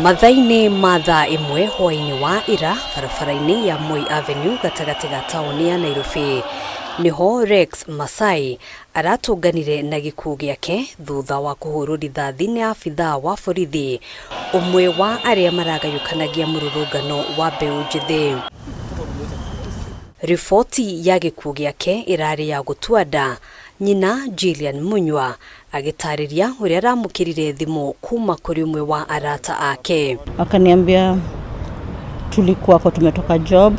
Mathaini mathaa imwe hwaini wa ira barabara-ini ya Moi Avenue gatagati ga tauni ya Nairobi niho Rex Masai aratunganire na gikuũ giake thutha wa kuhurwo rithathi ni abithaa wa borithi umwe wa aria maragayukanagia mururungano wa mbeũ njithi. Riboti ya gikuũ giake irari ya gutuanda nyina Jillian Munywa agitariria uria aramukirire thimu kuma kuri umwe wa arata ake. Akaniambia tulikuwa kwa tumetoka job,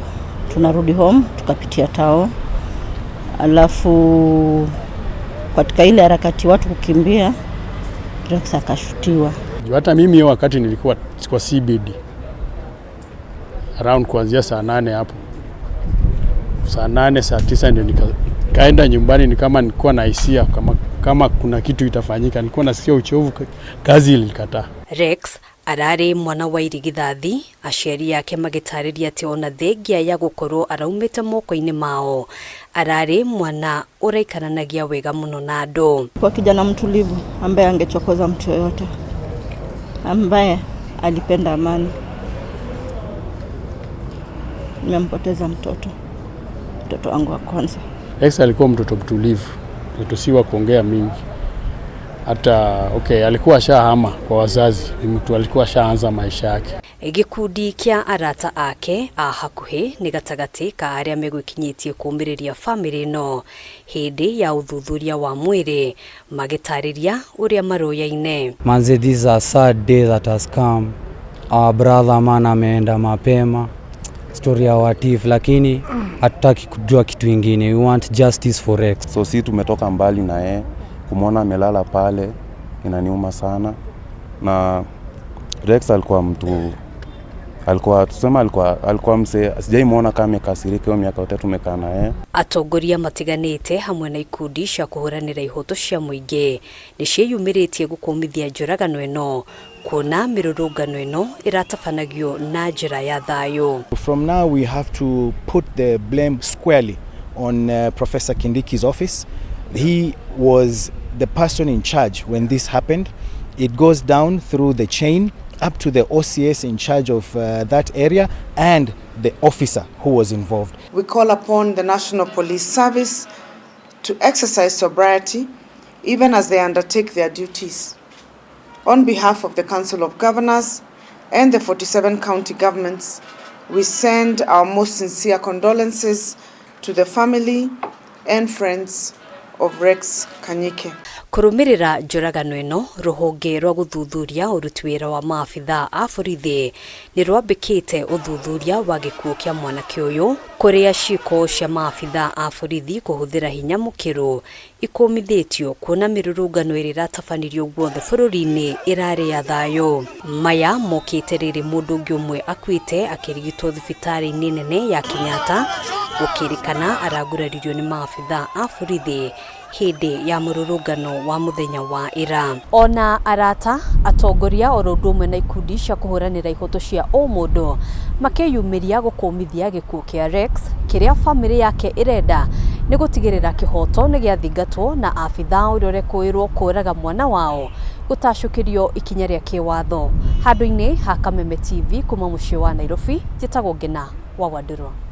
tunarudi home, tukapitia tao. Alafu katika ile harakati watu kukimbia, Rex akashutiwa. Hata mimi wakati nilikuwa kwa CBD around kuanzia saa 8 hapo. Saa 8 saa 9 ndio nikaenda nyumbani, ni kama nilikuwa na hisia kama kuna kitu itafanyika, nilikuwa nasikia uchovu, kazi ilikataa. Rex arari mwana wa irigithathi, aciari yake magitariria ati ona thengia ya gukorwo araumite moko-ini mao arari mwana uraikaranagia wega muno na andu. Kwa kijana mtulivu ambaye angechokoza mtu yoyote, ambaye alipenda amani. Nimempoteza mtoto wangu wa kwanza. Rex alikuwa mtoto mtulivu, tusiwa kuongea mingi. Hata alikuwa shahama kwa wazazi, ni mtu alikuwa shaanza maisha yake. Gikundi kia arata ake a hakuhi ni gatagati ka aria megwikinyitie kumiriria family no hindi ya uthuthuria wa mwiri magitariria uria maroyaine. Manze, this is a sad day that has come. Our brother man ameenda mapema. Story ya watif, lakini hatutaki kujua kitu kingine. We want justice for Rex. So si tumetoka mbali na yeye, kumwona amelala pale inaniuma sana. Na Rex alikuwa mtu, alikuwa mse, sijaimuona kama amekasirika hiyo miaka yote tumekaa na yeye. Atongoria matiganite hamwe na ikundi cia kuhuranira ihoto cia muingi ni cieyumiritie gukumithia njuragano eno kuona mirurungano eno iratafanagio na njira ya thayo. From now we have to put the blame squarely on Professor Kindiki's office. He was the person in charge when this happened. It goes down through the chain up to the OCS in charge of that area and the officer who was involved. We call upon the National Police Service to exercise sobriety even as they undertake their duties. On behalf of the Council of Governors and the 47 county governments, we send our most sincere condolences to the family and friends of Rex Kanyike. Kurumirira njuragano eno ruhonge rwa guthuthuria uruti wira wa maabithaa a borithi ni rwambikite uthuthuria wa gikuũ kia mwanake uyu kuria ciiko cia maabithaa a borithi kuhuthira hinya mukiru ikumithitio kuona mirurungano iri ratafanirio guothe bururi-ini irari ya thayo. Maya mokite riri mundu ungi umwe akuite akirigitwo thibitari-ini nene ya Kenyatta gukirikana araguraririo ni maabithaa a borithi hindi ya mururungano wa muthenya wa ira. Ona arata atongoria orundu umwe na ikundi cia kuhuranira ihoto cia umundo makeyumiria gukumithia gikuũ kia Rex kiria family yake irenda ni gutigirira kihoto ni giathingatwo na abithaa uria urekuirwo kuraga mwana wao gutacukirio ikinya ria kiwatho. Handu-ini ha Kameme TV kuma mucii wa Nairobi, njitagwo Ngina wa Wandurwa.